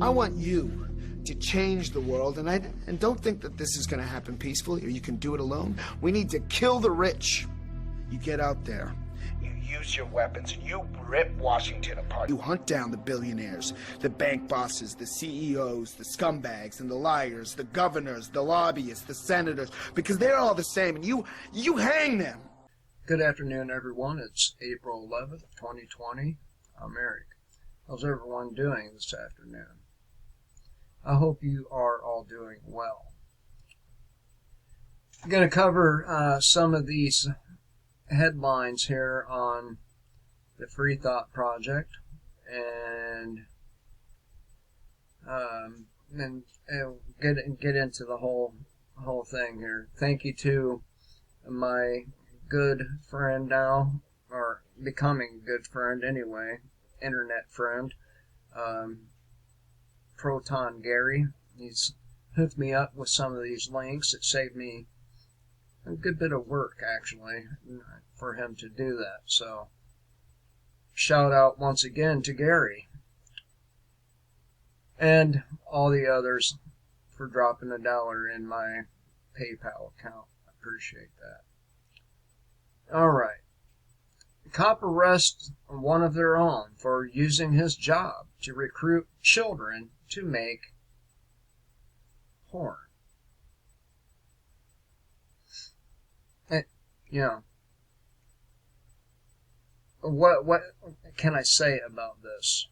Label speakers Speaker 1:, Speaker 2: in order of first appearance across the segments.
Speaker 1: I want you to change the world, and don't think that this is going to happen peacefully or you can do it alone. We need to kill the rich. You get out there, you use your weapons, and you rip Washington apart. You hunt down the billionaires, the bank bosses, the CEOs, the scumbags, and the liars, the governors, the lobbyists, the senators, because they're all the same, and you hang them.
Speaker 2: Good afternoon, everyone. It's April 11th, 2020. I'm Eric. How's everyone doing this afternoon? I hope you are all doing well. I'm going to cover some of these headlines here on the Free Thought Project and get into the whole thing here. Thank you to my good friend now, or becoming a good friend anyway, internet friend, Proton Gary. He's hooked me up with some of these links. It saved me a good bit of work, actually, for him to do that. So, shout out once again to Gary and all the others for dropping $1 in my PayPal account. I appreciate that. Alright. Cop arrests one of their own for using his job to recruit children to make porn. You know, what can I say about this?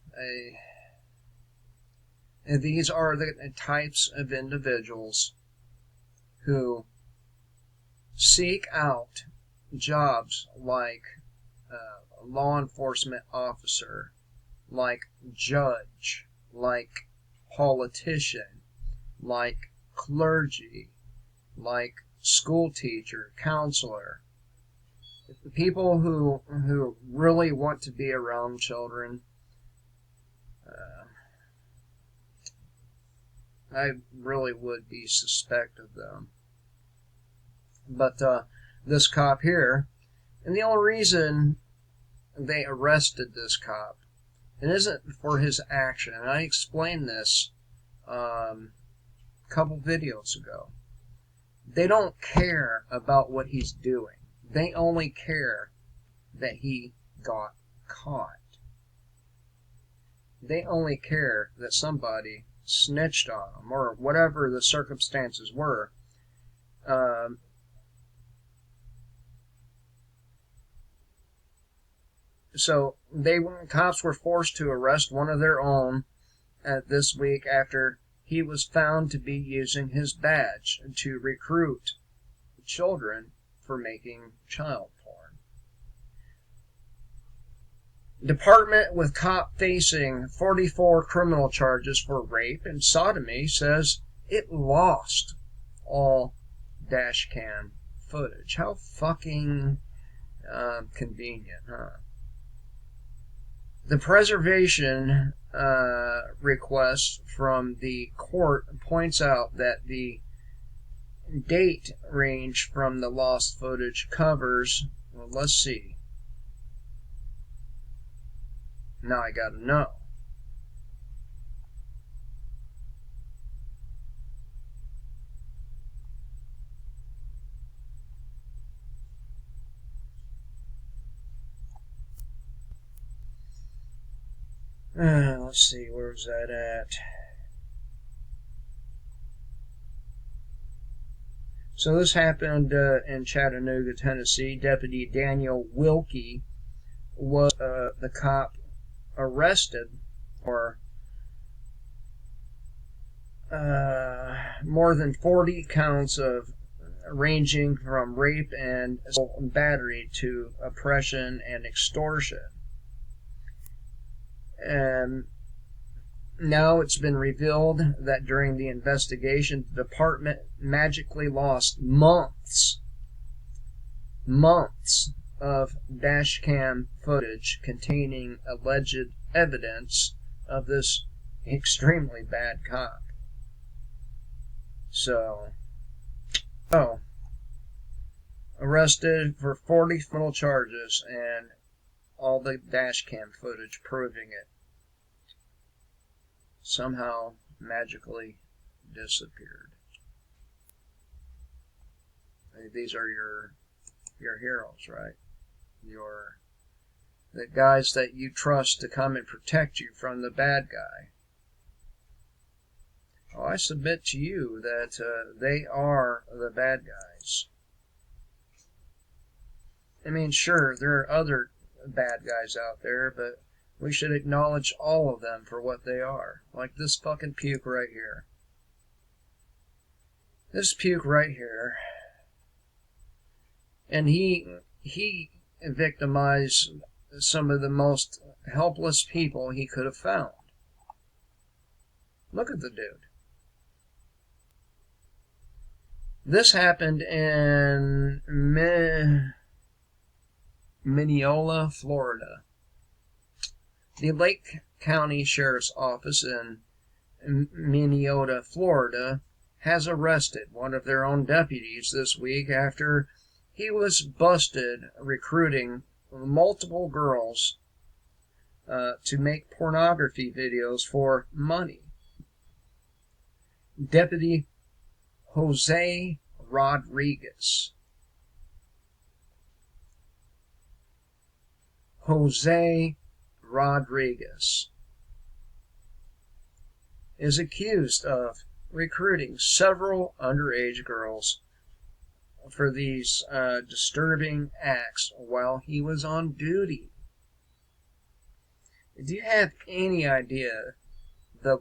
Speaker 2: These are the types of individuals who seek out jobs like law enforcement officer, like judge, like politician, like clergy, like school teacher, counselor. People who really want to be around children. I really would be suspect of them. But this cop here, and the only reason they arrested this cop, it isn't for his action, and I explained this a couple videos ago. They don't care about what he's doing. They only care that he got caught. They only care that somebody snitched on him, or whatever the circumstances were. So cops were forced to arrest one of their own this week after he was found to be using his badge to recruit children for making child porn. Department with cop facing 44 criminal charges for rape and sodomy says it lost all dash cam footage. How fucking convenient, huh? The preservation request from the court points out that the date range from the lost footage covers, well, let's see. Now I gotta know. Let's see, where's that at? So this happened in Chattanooga, Tennessee. Deputy Daniel Wilkie was the cop arrested for more than 40 counts of ranging from rape and assault and battery to oppression and extortion. And now it's been revealed that during the investigation, the department magically lost months of dashcam footage containing alleged evidence of this extremely bad cop. So, arrested for 40 criminal charges and all the dashcam footage proving it. somehow magically disappeared. These are your heroes, right? The guys that you trust to come and protect you from the bad guy. Oh, I submit to you that they are the bad guys. I mean, sure, there are other bad guys out there, but we should acknowledge all of them for what they are. Like this fucking puke right here. This puke right here. And he victimized some of the most helpless people he could have found. Look at the dude. This happened in Mineola, Florida. The Lake County Sheriff's Office in Mineola, Florida, has arrested one of their own deputies this week after he was busted recruiting multiple girls to make pornography videos for money. Deputy Jose Rodriguez. Jose Rodriguez is accused of recruiting several underage girls for these disturbing acts while he was on duty. Do you have any idea the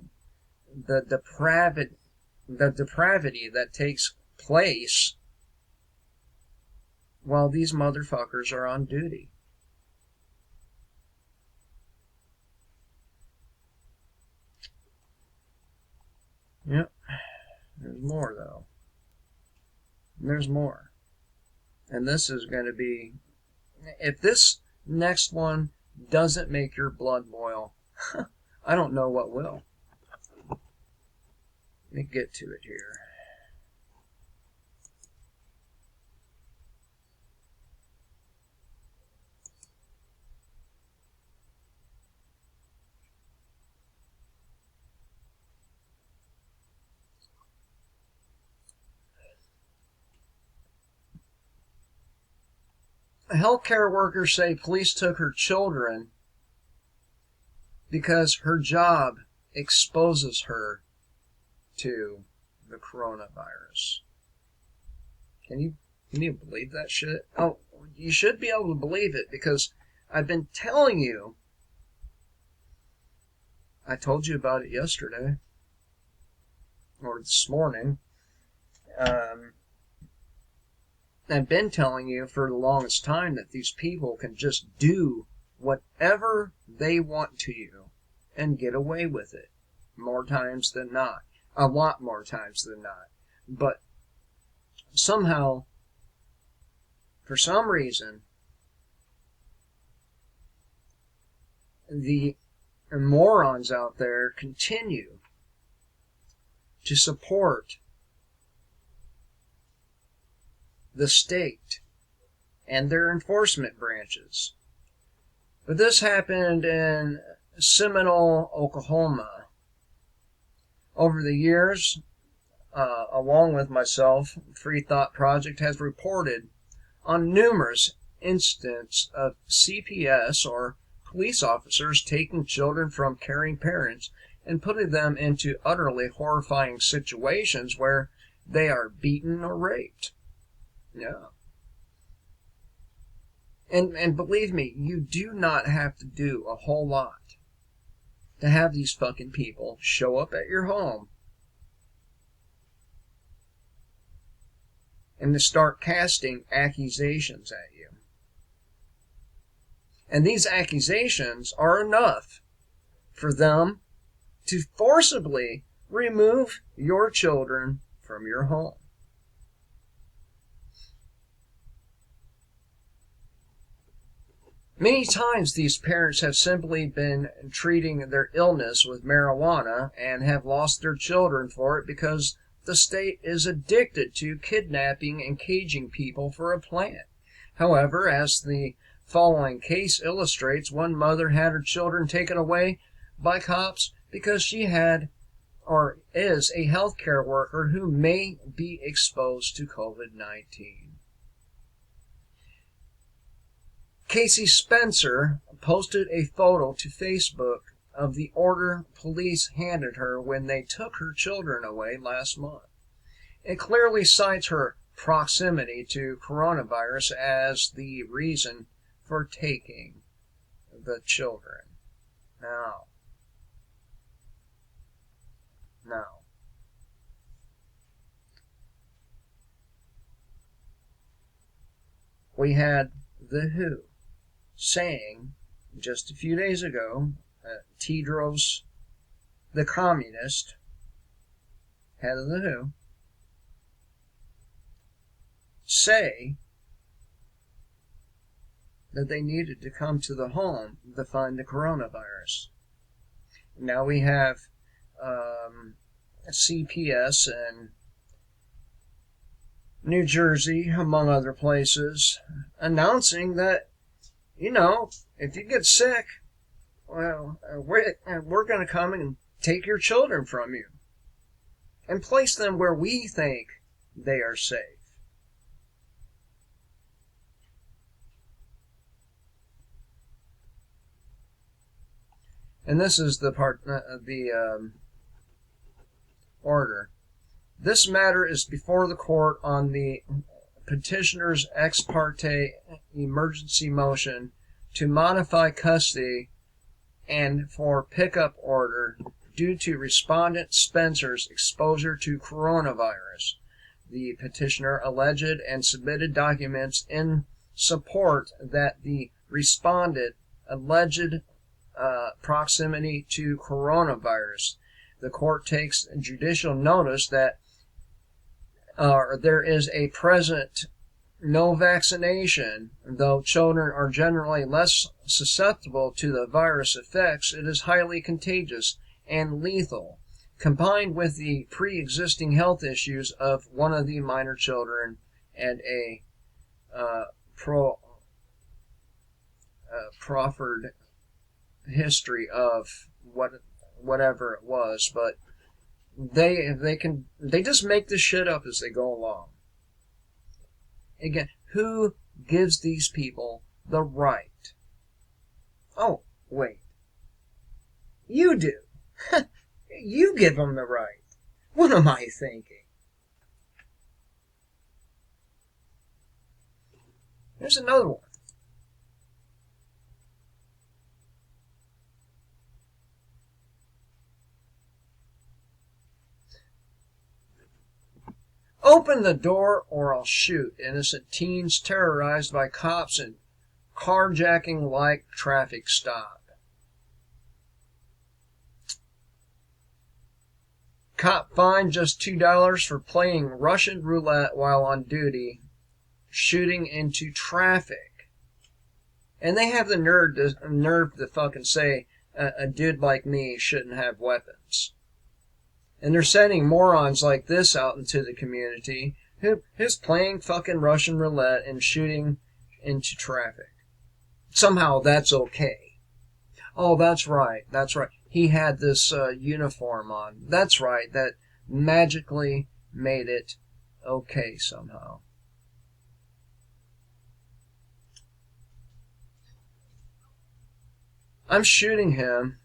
Speaker 2: depravity that takes place while these motherfuckers are on duty? Yep. There's more, though. There's more. And this is going to be... If this next one doesn't make your blood boil, I don't know what will. Let me get to it here. Healthcare workers say police took her children because her job exposes her to the coronavirus. Can you believe that shit? Oh, you should be able to believe it because I've been telling you. I told you about it yesterday or this morning. I've been telling you for the longest time that these people can just do whatever they want to you and get away with it more times than not. A lot more times than not. But somehow, for some reason, the morons out there continue to support the state and their enforcement branches. But this happened in Seminole, Oklahoma. Over the years, along with myself, Free Thought Project has reported on numerous instances of CPS or police officers taking children from caring parents and putting them into utterly horrifying situations where they are beaten or raped. Yeah. And believe me, you do not have to do a whole lot to have these fucking people show up at your home and to start casting accusations at you. And these accusations are enough for them to forcibly remove your children from your home. Many times these parents have simply been treating their illness with marijuana and have lost their children for it because the state is addicted to kidnapping and caging people for a plant. However, as the following case illustrates, one mother had her children taken away by cops because she had or is a healthcare worker who may be exposed to COVID-19. Casey Spencer posted a photo to Facebook of the order police handed her when they took her children away last month. It clearly cites her proximity to coronavirus as the reason for taking the children. Now, we had the WHO saying just a few days ago, Tedros, the communist, head of the WHO, say that they needed to come to the home to find the coronavirus. Now we have CPS and New Jersey, among other places, announcing that, if you get sick, well, we're going to come and take your children from you and place them where we think they are safe. And this is the part, the order. This matter is before the court on the petitioner's ex parte emergency motion to modify custody and for pickup order due to respondent Spencer's exposure to coronavirus. The petitioner alleged and submitted documents in support that the respondent alleged proximity to coronavirus. The court takes judicial notice that there is a present no vaccination. Though children are generally less susceptible to the virus effects, it is highly contagious and lethal, combined with the pre-existing health issues of one of the minor children and a proffered history of whatever it was, but they just make this shit up as they go along. Again, who gives these people the right? Oh, wait. You do. You give them the right. What am I thinking? Here's another one. Open the door or I'll shoot. Innocent teens terrorized by cops in carjacking-like traffic stop. Cop fined just $2 for playing Russian roulette while on duty, shooting into traffic. And they have the nerve to fucking say a dude like me shouldn't have weapons. And they're sending morons like this out into the community who's playing fucking Russian roulette and shooting into traffic. Somehow that's okay. Oh, that's right. He had this uniform on. That's right. That magically made it okay somehow. I'm shooting him.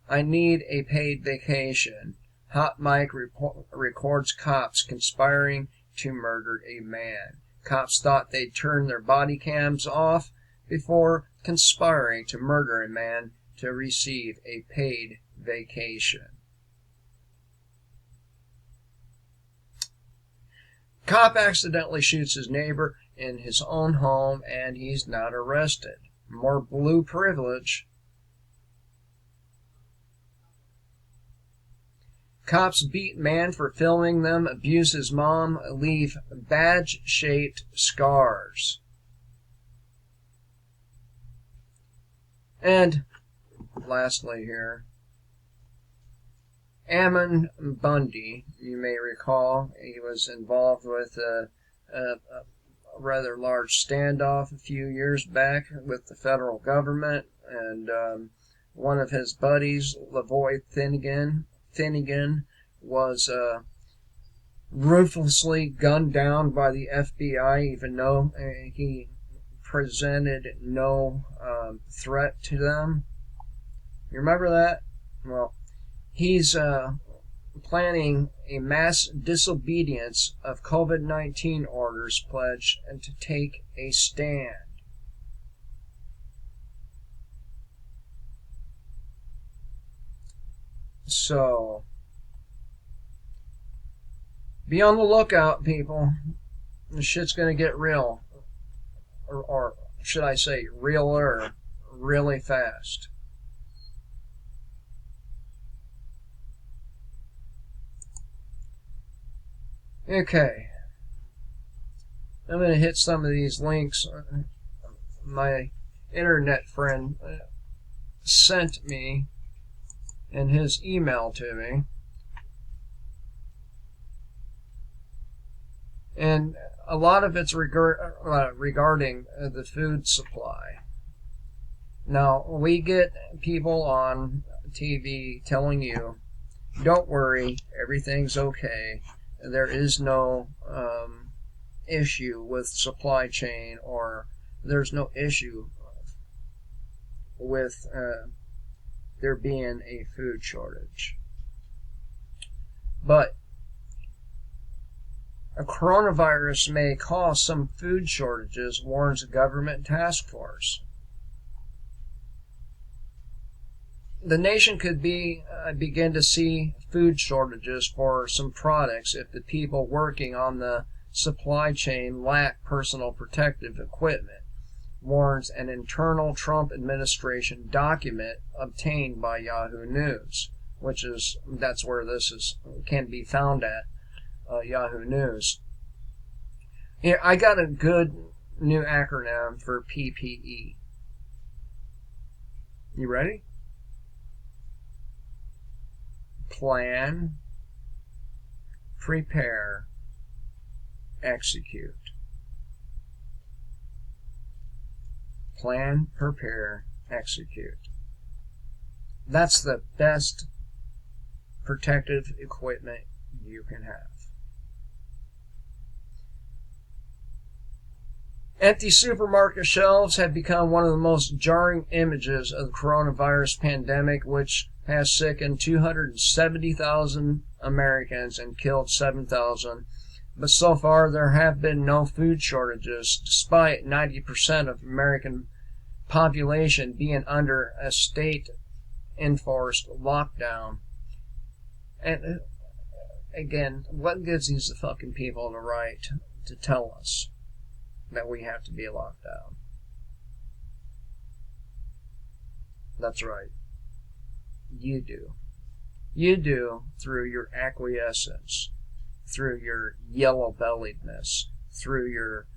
Speaker 2: I need a paid vacation. Hot mic records cops conspiring to murder a man. Cops thought they'd turn their body cams off before conspiring to murder a man to receive a paid vacation. Cop accidentally shoots his neighbor in his own home and he's not arrested. More blue privilege. Cops beat man for filming them abuse his mom, leave badge-shaped scars. And lastly here, Ammon Bundy, you may recall, he was involved with a rather large standoff a few years back with the federal government, and one of his buddies, Lavoy Finnegan, was ruthlessly gunned down by the FBI, even though he presented no threat to them. You remember that? Well, he's planning a mass disobedience of COVID-19 orders pledge and to take a stand. So, be on the lookout, people. The shit's gonna get real. Or should I say, realer, really fast. Okay. I'm gonna hit some of these links my internet friend sent me in his email to me. And a lot of it's regarding the food supply. Now, we get people on TV telling you, don't worry, everything's okay. There is no issue with supply chain, or there's no issue with there being a food shortage. But a coronavirus may cause some food shortages, warns a government task force. The nation could begin to see food shortages for some products if the people working on the supply chain lack personal protective equipment, warns an internal Trump administration document obtained by Yahoo News, that's where this can be found at, Yahoo News. Here, I got a good new acronym for PPE. You ready? Plan, prepare, execute. Plan, prepare, execute. That's the best protective equipment you can have. Empty supermarket shelves have become one of the most jarring images of the coronavirus pandemic, which has sickened 270,000 Americans and killed 7,000. But so far, there have been no food shortages, despite 90% of American population being under a state-enforced lockdown. And again, what gives these fucking people the right to tell us that we have to be locked down? That's right. You do. You do through your acquiescence, through your yellow-belliedness, through your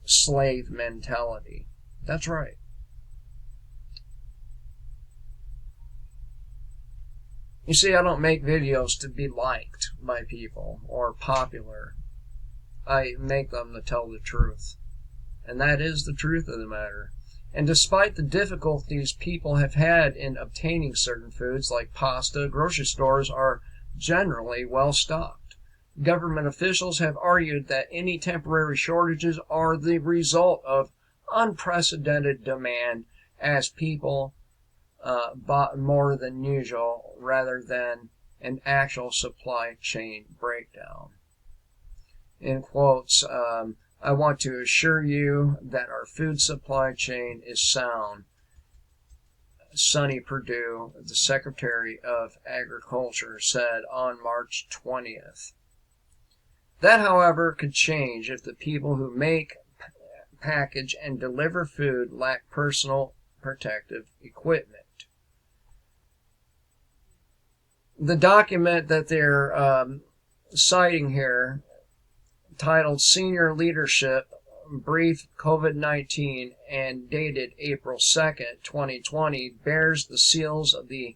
Speaker 2: slave mentality. That's right. You see, I don't make videos to be liked by people or popular. I make them to tell the truth. And that is the truth of the matter. And despite the difficulties people have had in obtaining certain foods like pasta, grocery stores are generally well stocked. Government officials have argued that any temporary shortages are the result of unprecedented demand, as people bought more than usual rather than an actual supply chain breakdown. In quotes, I want to assure you that our food supply chain is sound, Sonny Perdue, the Secretary of Agriculture, said on March 20th. That, however, could change if the people who make, package, and deliver food lack personal protective equipment. The document that they're citing here, titled Senior Leadership Brief COVID-19 and dated April 2nd, 2020, bears the seals of the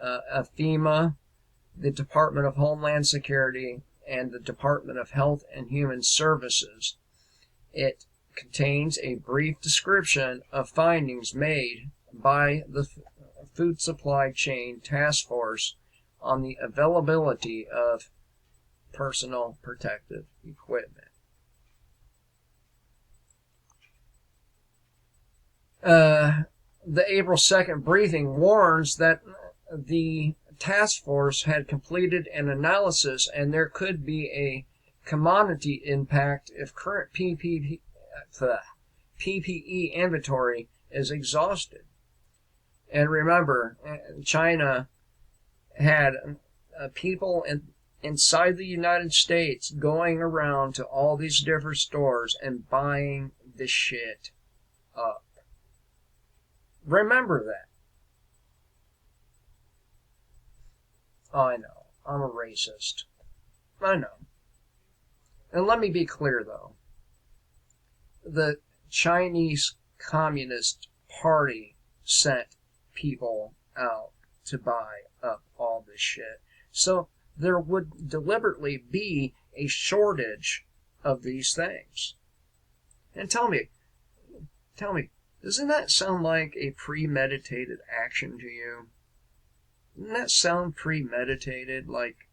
Speaker 2: FEMA, the Department of Homeland Security, and the Department of Health and Human Services. It contains a brief description of findings made by the Food Supply Chain Task Force on the availability of personal protective equipment. The April 2nd briefing warns that the task force had completed an analysis and there could be a commodity impact if current PPE inventory is exhausted. And remember, China had people inside the United States going around to all these different stores and buying the shit up. Remember that. I know. I'm a racist. I know. And let me be clear, though. The Chinese Communist Party sent people out to buy up all this shit. So there would deliberately be a shortage of these things. And tell me, doesn't that sound like a premeditated action to you? Doesn't that sound premeditated? Like,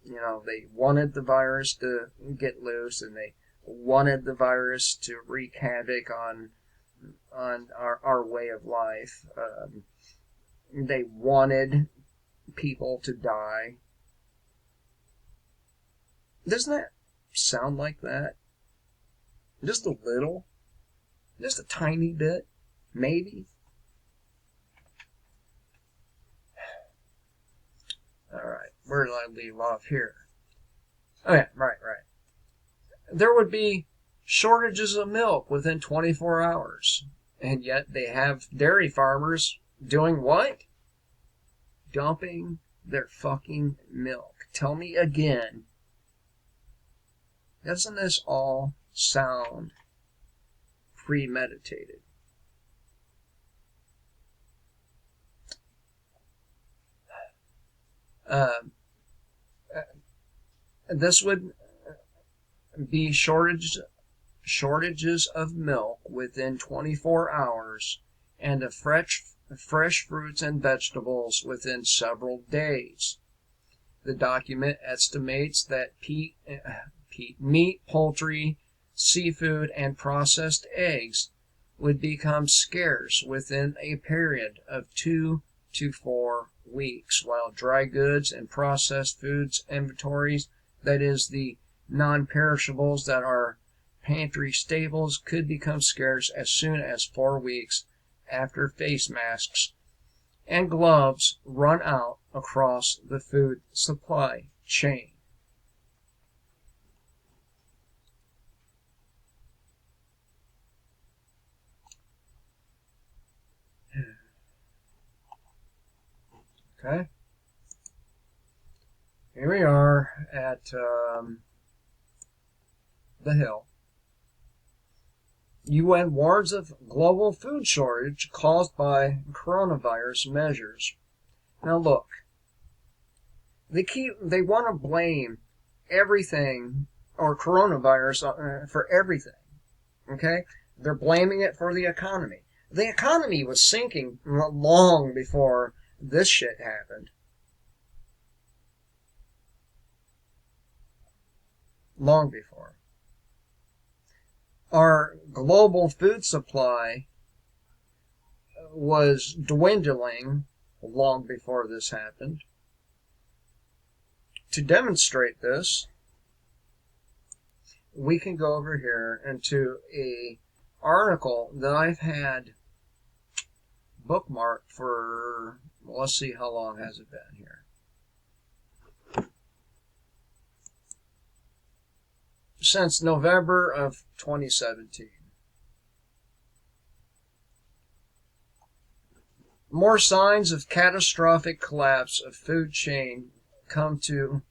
Speaker 2: they wanted the virus to get loose and they wanted the virus to wreak havoc on our way of life. They wanted people to die. Doesn't that sound like that? Just a little? Just a tiny bit? Maybe? Alright, where did I leave off here? Oh yeah, right. There would be shortages of milk within 24 hours. And yet they have dairy farmers doing what? Dumping their fucking milk. Tell me again. Doesn't this all sound premeditated? This would be shortages of milk within 24 hours and of fresh fruits and vegetables within several days. The document estimates that meat, poultry, seafood, and processed eggs would become scarce within a period of 2 to 4 weeks, while dry goods and processed foods inventories, that is, the non-perishables that are pantry staples, could become scarce as soon as 4 weeks after face masks and gloves run out across the food supply chain. Okay. Here we are at the Hill. UN warns of global food shortage caused by coronavirus measures. Now look, they want to blame everything or coronavirus for everything. Okay? They're blaming it for the economy. The economy was sinking long before this shit happened. Long before. Our global food supply was dwindling long before this happened. To demonstrate this, we can go over here into a article that I've had bookmarked for, let's see, how long has it been here? Since November of 2017. More signs of catastrophic collapse of food chain come to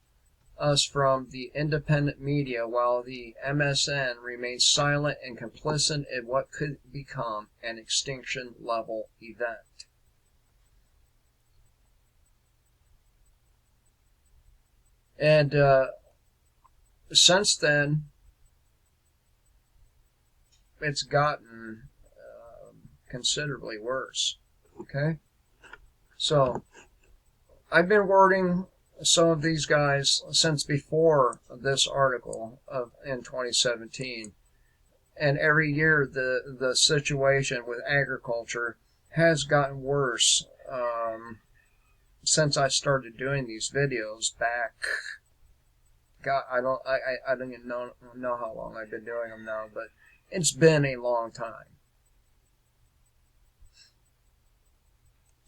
Speaker 2: us from the independent media, while the MSN remains silent and complicit in what could become an extinction-level event. And since then, it's gotten considerably worse. Okay? So, I've been wording some of these guys since before this article in 2017. And every year, the situation with agriculture has gotten worse since I started doing these videos back. God, I don't even know how long I've been doing them now, but it's been a long time.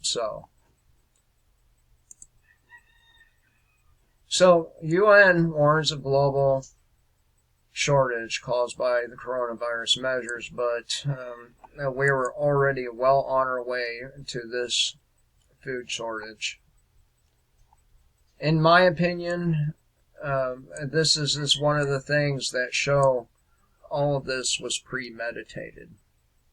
Speaker 2: So UN warns of global shortage caused by the coronavirus measures, but we were already well on our way to this food shortage. In my opinion, this is one of the things that show all of this was premeditated.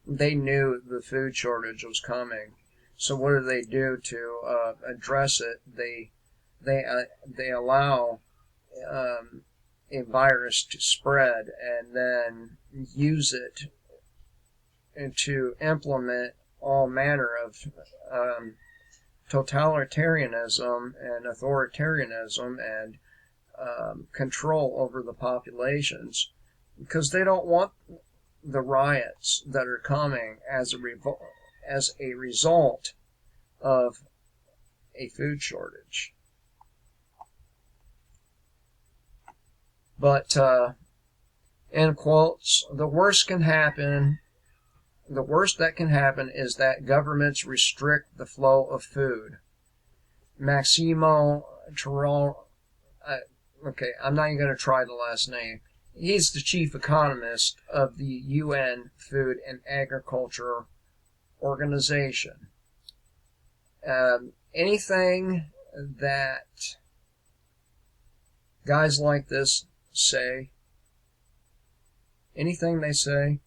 Speaker 2: They knew the food shortage was coming. So what do they do to address it? They allow a virus to spread and then use it to implement all manner of totalitarianism and authoritarianism and control over the populations, because they don't want the riots that are coming as a result of a food shortage. But, in quotes, the worst that can happen is that governments restrict the flow of food. Maximo Terrell, okay, I'm not even going to try the last name. He's the chief economist of the UN Food and Agriculture Organization. Anything that guys like this say, anything they say,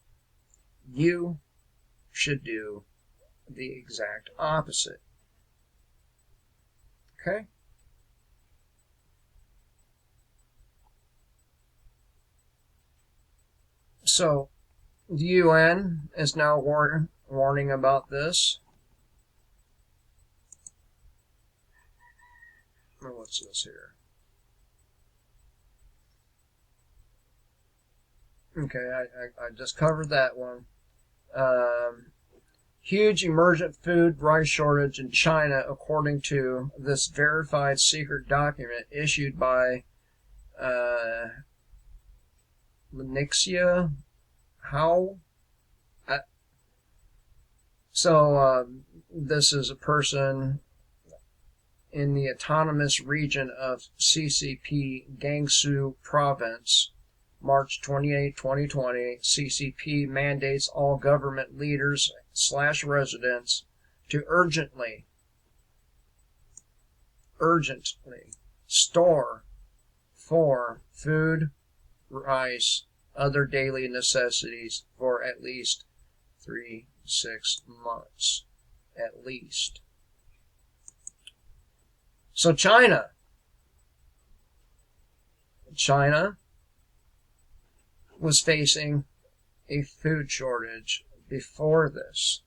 Speaker 2: you should do the exact opposite. Okay? So, the UN is now warning about this. What's this here? Okay, I just covered that one. Huge emergent food rice shortage in China, according to this verified secret document issued by Nixia. How? This is a person in the autonomous region of CCP Gansu Province. March 28, 2020, CCP mandates all government leaders / residents to urgently store for food, rice, other daily necessities for at least 6 months. At least. So China was facing a food shortage before this.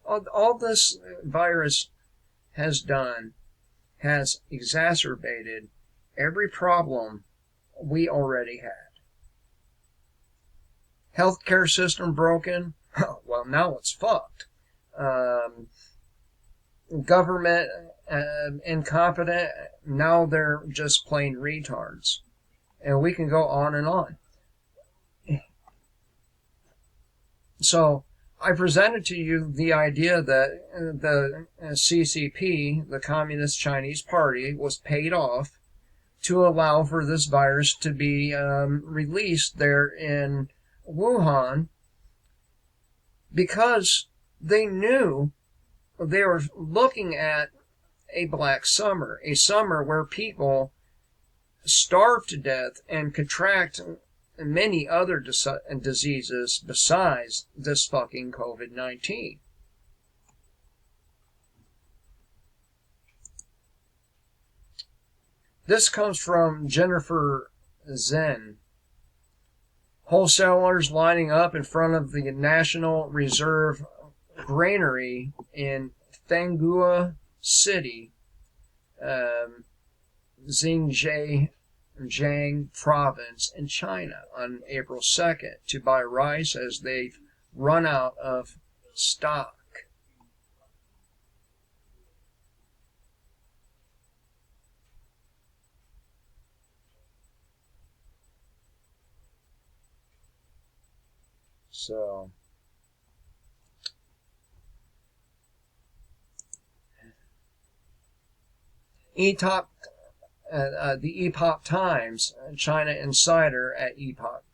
Speaker 2: All this virus has done has exacerbated every problem we already had. Healthcare system broken. Well, now it's fucked. Government incompetent. Now they're just plain retards. And we can go on and on. So, I presented to you the idea that the CCP, the Communist Chinese Party, was paid off to allow for this virus to be released there in Wuhan, because they knew they were looking at a black summer, a summer where people starve to death and contract many other diseases besides this fucking COVID-19. This comes from Jennifer Zen. Wholesalers lining up in front of the National Reserve granary in Thanggua City, Xinjiang province in China on April 2nd to buy rice as they've run out of stock. So the Epoch Times, China Insider at Epoch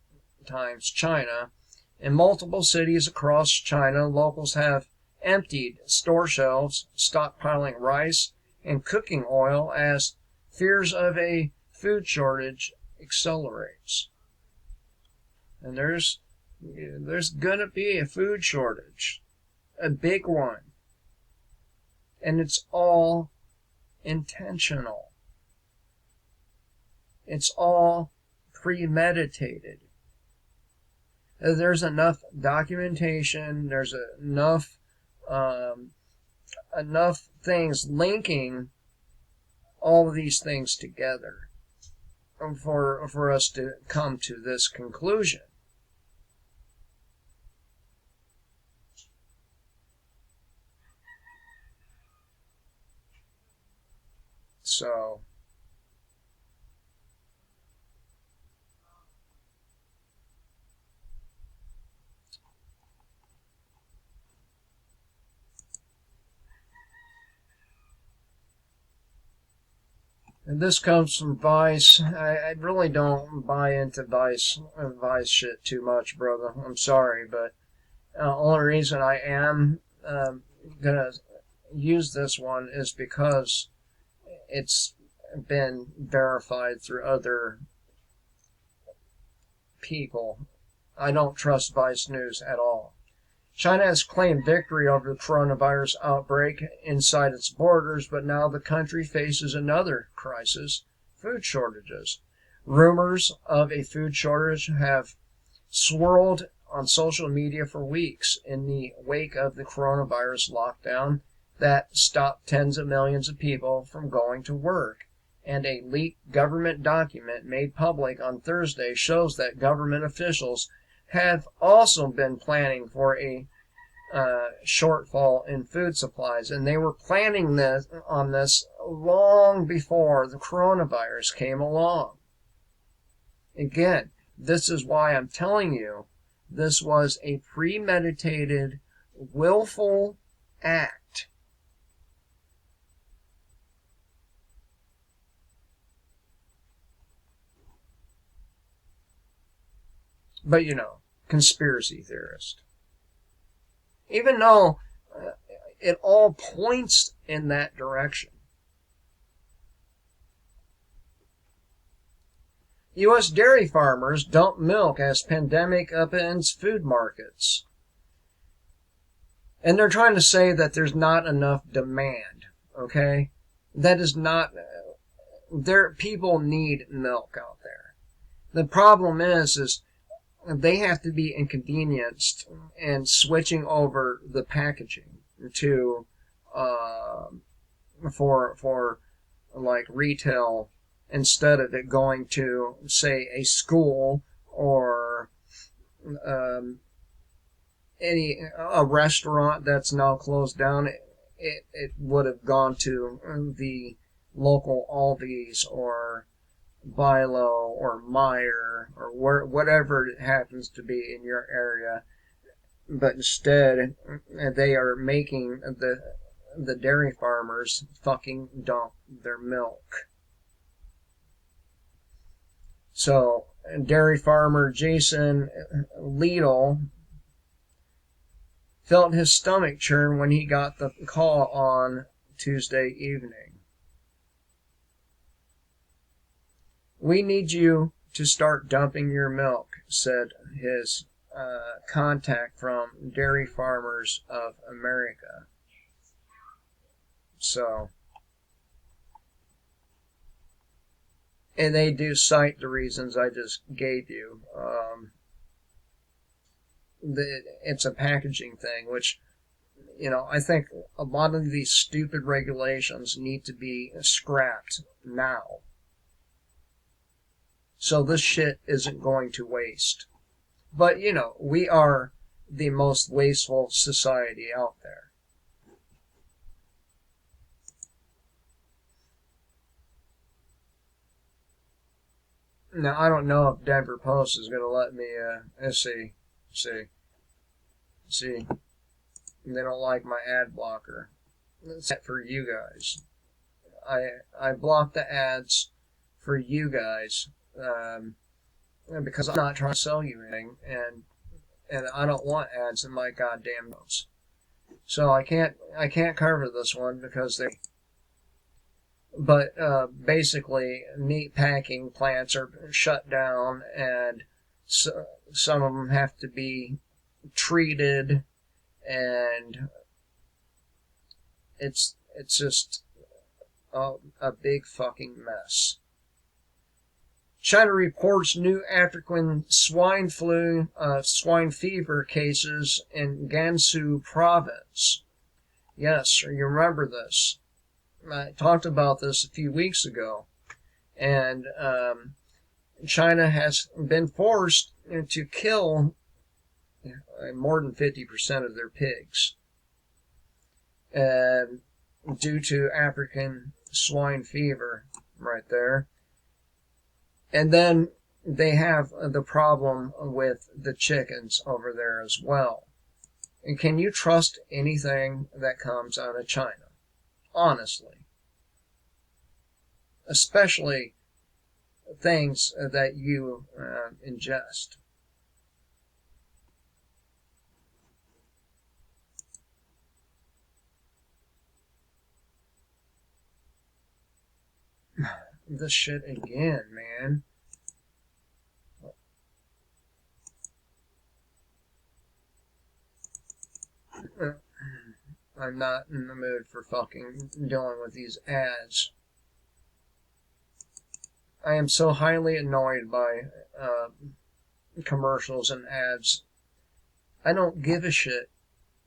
Speaker 2: Times China. In multiple cities across China, locals have emptied store shelves, stockpiling rice and cooking oil as fears of a food shortage accelerates. And there's gonna be a food shortage, a big one. And it's all intentional. It's all premeditated. There's enough documentation. There's enough things linking all of these things together for us to come to this conclusion. So and this comes from Vice. I really don't buy into Vice shit too much, brother. I'm sorry, but only reason I am gonna use this one is because it's been verified through other people. I don't trust Vice News at all. China has claimed victory over the coronavirus outbreak inside its borders, but now the country faces another crisis: food shortages. Rumors of a food shortage have swirled on social media for weeks in the wake of the coronavirus lockdown that stopped tens of millions of people from going to work. And a leaked government document made public on Thursday shows that government officials have also been planning for a shortfall in food supplies, and they were planning this long before the coronavirus came along. Again, this is why I'm telling you this was a premeditated, willful act. But conspiracy theorist. Even though it all points in that direction. U.S. dairy farmers dump milk as pandemic upends food markets. And they're trying to say that there's not enough demand, okay? That is not... people need milk out there. The problem is they have to be inconvenienced and switching over the packaging to for like retail, instead of it going to, say, a school or a restaurant that's now closed down. It would have gone to the local Aldi's or Bilo or Meyer or whatever it happens to be in your area, but instead they are making the dairy farmers fucking dump their milk. So dairy farmer Jason Liedel felt his stomach churn when he got the call on Tuesday evening. "We need you to start dumping your milk," said his contact from Dairy Farmers of America. So, and they do cite the reasons I just gave you. It's a packaging thing, which I think a lot of these stupid regulations need to be scrapped now. So this shit isn't going to waste. But, we are the most wasteful society out there. Now, I don't know if Denver Post is going to let me, see, they don't like my ad blocker. That's for you guys. I block the ads for you guys, because I'm not trying to sell you anything, and I don't want ads in my goddamn notes. So I can't cover this one because but basically meat packing plants are shut down, and some of them have to be treated, and it's just a big fucking mess. China reports new African swine fever cases in Gansu province. Yes, you remember this. I talked about this a few weeks ago. And China has been forced to kill more than 50% of their pigs due to African swine fever right there. And then they have the problem with the chickens over there as well. And can you trust anything that comes out of China? Honestly. Especially things that you ingest. This shit again, man. I'm not in the mood for fucking dealing with these ads. I am so highly annoyed by commercials and ads. I don't give a shit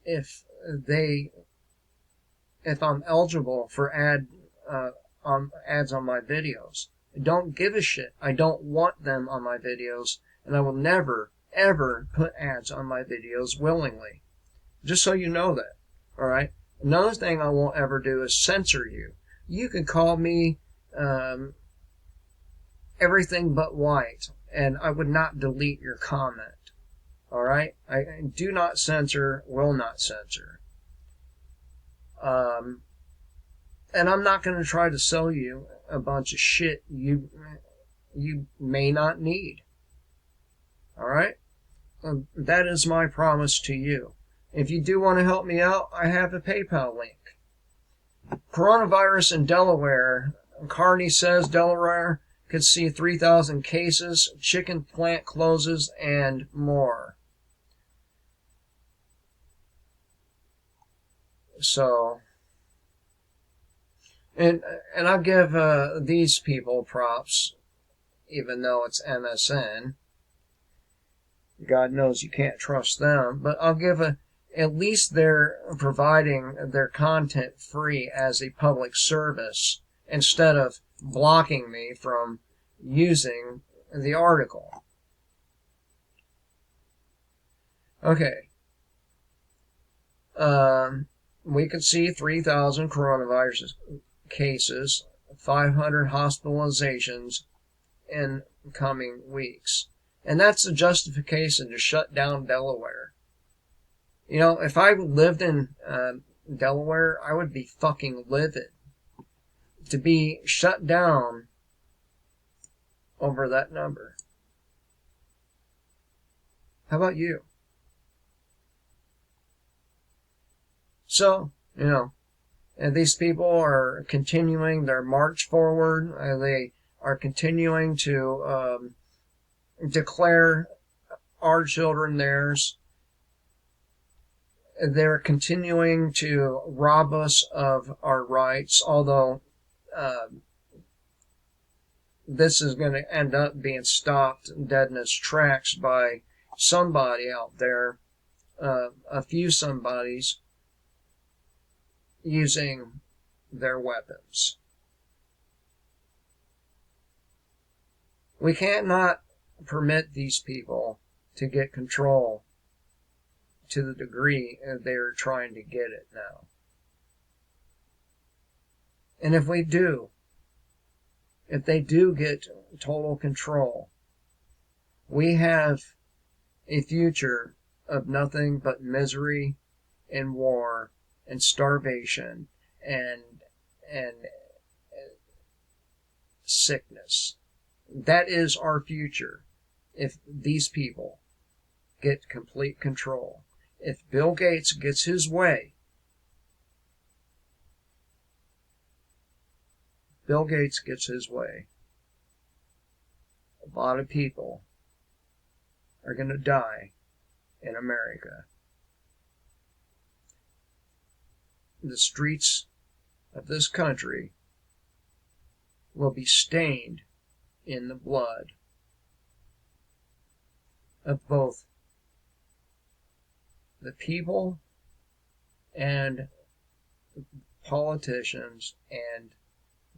Speaker 2: if I'm eligible for ads on my videos. I don't give a shit. I don't want them on my videos, and I will never, ever put ads on my videos willingly. Just so you know that. Alright? Another thing I won't ever do is censor you. You can call me everything but white, and I would not delete your comment. Alright? I do not censor, will not censor. And I'm not going to try to sell you a bunch of shit you may not need. Alright? That is my promise to you. If you do want to help me out, I have a PayPal link. Coronavirus in Delaware. Carney says Delaware could see 3,000 cases, chicken plant closes, and more. So, and I'll give these people props, even though it's MSN. God knows you can't trust them, but I'll give at least they're providing their content free as a public service instead of blocking me from using the article. Okay. We could see 3,000 coronavirus cases, 500 hospitalizations in coming weeks. And that's the justification to shut down Delaware. You know, if I lived in Delaware, I would be fucking livid to be shut down over that number. How about you? So, and these people are continuing their march forward. They are continuing to declare our children theirs. They're continuing to rob us of our rights, although this is going to end up being stopped dead in its tracks by somebody out there, a few somebodies, using their weapons. We can't not permit these people to get control to the degree they're trying to get it now. And if they do get total control, we have a future of nothing but misery and war and starvation and sickness. That is our future if these people get complete control. If Bill Gates gets his way, a lot of people are going to die in America. The streets of this country will be stained in the blood of both the people and politicians and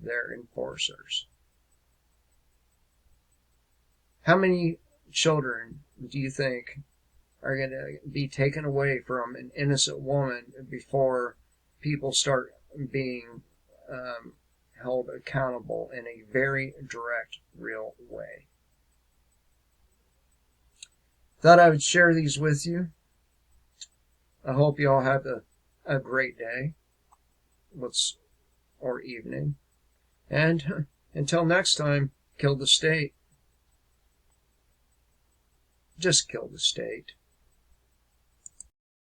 Speaker 2: their enforcers. How many children do you think are going to be taken away from an innocent woman before people start being held accountable in a very direct, real way? Thought I would share these with you. I hope you all have a great day or evening. And until next time, kill the state. Just kill the state.